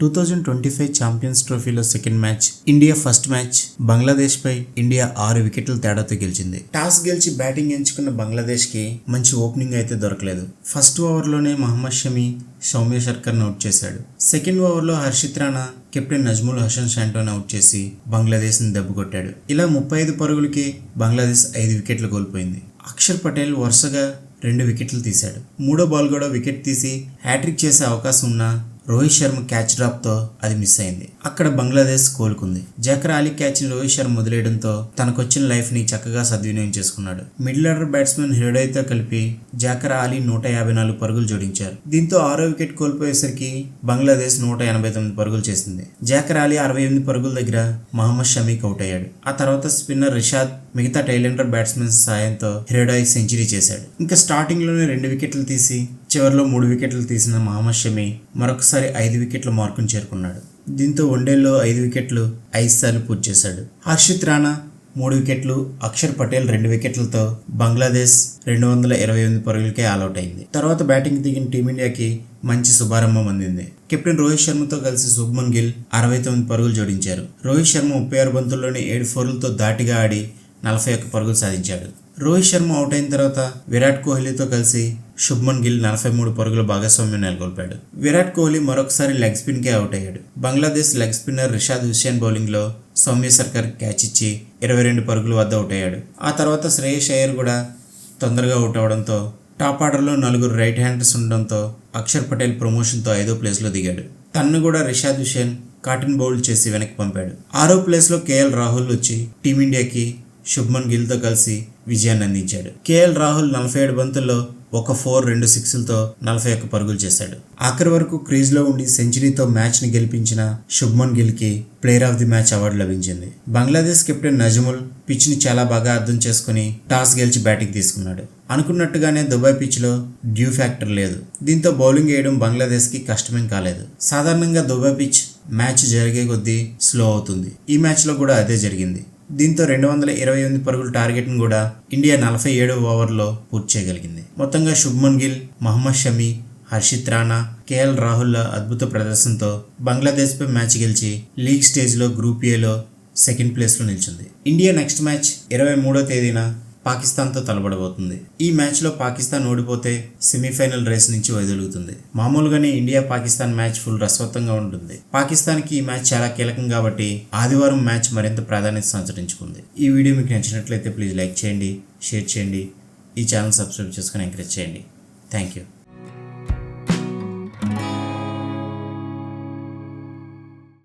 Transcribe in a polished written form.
2025 champions ట్రోఫీలో second match India first match Bangladesh పై India 6 వికెట్ల తేడాతో గెలిచింది. టాస్ గెలిచి బ్యాటింగ్ ఎంచుకున్న బంగ్లాదేశ్ కి మంచి ఓపెనింగ్ అయితే దొరకలేదు. ఫస్ట్ ఓవర్లోనే మహమ్మద్ షమి సౌమ్య సర్కార్ అవుట్ చేశాడు. సెకండ్ ఓవర్లో హర్షిత్ రాణా కెప్టెన్ నజ్ముల్ హసన్ షాంటోని అవుట్ చేసి బంగ్లాదేశ్ ని దెబ్బకొట్టాడు. ఇలా 35 పరుగులకి బంగ్లాదేశ్ 5 వికెట్లు కోల్పోయింది. అక్షర్ పటేల్ వరుసగా 2 వికెట్లు తీశాడు. మూడో బాల్ కూడా వికెట్ తీసి హ్యాట్రిక్ చేసే అవకాశం ఉన్నా రోహిత్ శర్మ క్యాచ్ డ్రాప్ తో అది మిస్ అయింది. అక్కడ బంగ్లాదేశ్ కోలుకుంది. జకర్ అలీ క్యాచ్ ని రోహిత్ శర్మ వదిలేయడంతో తనకొచ్చిన లైఫ్ ని చక్కగా సద్వినియోగం చేసుకున్నాడు. మిడిల్ ఆర్డర్ బ్యాట్స్మెన్ హృదయ్ తో కలిపి జకర్ అలీ 154 పరుగులు జోడించారు. దీంతో 6వ వికెట్ కోల్పోయేసరికి బంగ్లాదేశ్ 189 పరుగులు చేసింది. జకర్ అలీ 68 పరుగుల దగ్గర మహమ్మద్ షమీకి అవుట్ అయ్యాడు. ఆ తర్వాత స్పిన్నర్ రిషాద్ మిగతా టైలెండర్ బ్యాట్స్మెన్ సాయంతో హృదయ్ సెంచరీ చేశాడు. ఇంకా స్టార్టింగ్ లోనే 2 వికెట్లు తీసి చివరిలో 3 వికెట్లు తీసిన మహమ్మద్ షమి మరొకసారి 5 వికెట్ల మార్కును చేరుకున్నాడు. దీంతో వన్డేల్లో 5 వికెట్లు 5 సార్లు పూర్తి చేశాడు. హర్షిత్ రాణా 3 వికెట్లు, అక్షర్ పటేల్ 2 వికెట్లతో బంగ్లాదేశ్ 228 పరుగులకే ఆల్అౌట్ అయింది. తర్వాత బ్యాటింగ్ దిగిన టీమిండియాకి మంచి శుభారంభం అందింది. కెప్టెన్ రోహిత్ శర్మతో కలిసి శుభ్మన్ గిల్ 69 పరుగులు జోడించారు. రోహిత్ శర్మ 36 బంతుల్లోనే 7 ఫోర్లతో ధాటిగా ఆడి 41 పరుగులు సాధించాడు. రోహిత్ శర్మ అవుట్ అయిన తర్వాత విరాట్ కోహ్లీతో కలిసి శుభ్మన్ గిల్ 43 పరుగుల భాగస్వామ్యం నెలకొల్పాడు. విరాట్ కోహ్లీ మరొకసారి లెగ్ స్పిన్ కే అవుట్ అయ్యాడు. Bangladesh leg spinner Rishad Hussain bowling లో సౌమ్య సర్కార్ క్యాచ్ ఇచ్చి 22 పరుగుల వద్ద అవుట్ అయ్యాడు. ఆ తర్వాత శ్రేయస్ అయ్యర్ కూడా తొందరగా అవుట్ అవడంతో టాప్ ఆర్డర్లో 4 రైట్ హ్యాండర్స్ ఉండడంతో అక్షర్ పటేల్ ప్రమోషన్తో 5వ ప్లేస్లో దిగాడు. తన్ను కూడా రిషాద్ హుస్సేన్ కాటన్ బౌల్ చేసి వెనక్కి పంపాడు. 6వ ప్లేస్లో కేఎల్ రాహుల్ వచ్చి టీమిండియాకి శుభ్మన్ గిల్తో కలిసి విజయాన్ని అందించాడు. కేఎల్ రాహుల్ 47 బంతుల్లో 1 4 2 6లతో 41 పరుగులు చేశాడు. ఆఖరి వరకు క్రీజ్లో ఉండి సెంచరీతో మ్యాచ్ని గెలిపించిన శుభ్మన్ గిల్కి player of the match award లభించింది. బంగ్లాదేశ్ కెప్టెన్ నజ్ముల్ పిచ్ని చాలా బాగా అర్థం చేసుకుని టాస్ గెలిచి బ్యాటింగ్ తీసుకున్నాడు. అనుకున్నట్టుగానే దుబాయ్ పిచ్లో డ్యూ ఫ్యాక్టర్ లేదు. దీంతో బౌలింగ్ వేయడం బంగ్లాదేశ్కి కష్టమేం కాలేదు. సాధారణంగా దుబాయ్ పిచ్ మ్యాచ్ జరిగే కొద్దీ స్లో అవుతుంది. ఈ మ్యాచ్లో కూడా అదే జరిగింది. దీంతో 228 పరుగుల టార్గెట్ను కూడా ఇండియా 47వ ఓవర్లో పూర్తి చేయగలిగింది. మొత్తంగా శుభ్మన్ గిల్, మహమ్మద్ షమి, హర్షిత్ రాణా, కేఎల్ రాహుల్ల అద్భుత ప్రదర్శనతో బంగ్లాదేశ్ పై మ్యాచ్ గెలిచి లీగ్ స్టేజ్లో గ్రూప్ ఏలో సెకండ్ ప్లేస్లో నిలిచింది. ఇండియా నెక్స్ట్ మ్యాచ్ 23వ తేదీన పాకిస్తాన్తో తలపడబోతుంది. ఈ మ్యాచ్లో పాకిస్తాన్ ఓడిపోతే సెమీఫైనల్ రేస్ నుంచి వైదొలుగుతుంది. మామూలుగానే ఇండియా పాకిస్తాన్ మ్యాచ్ ఫుల్ రసవత్తంగా ఉంటుంది. పాకిస్తాన్కి ఈ మ్యాచ్ చాలా కీలకం కాబట్టి ఆదివారం మ్యాచ్ మరింత ప్రాధాన్యత సంతరించుకుంది. ఈ వీడియో మీకు నచ్చినట్లయితే ప్లీజ్ లైక్ చేయండి, షేర్ చేయండి, ఈ ఛానల్ సబ్స్క్రైబ్ చేసుకుని ఎంకరేజ్ చేయండి. Thank you.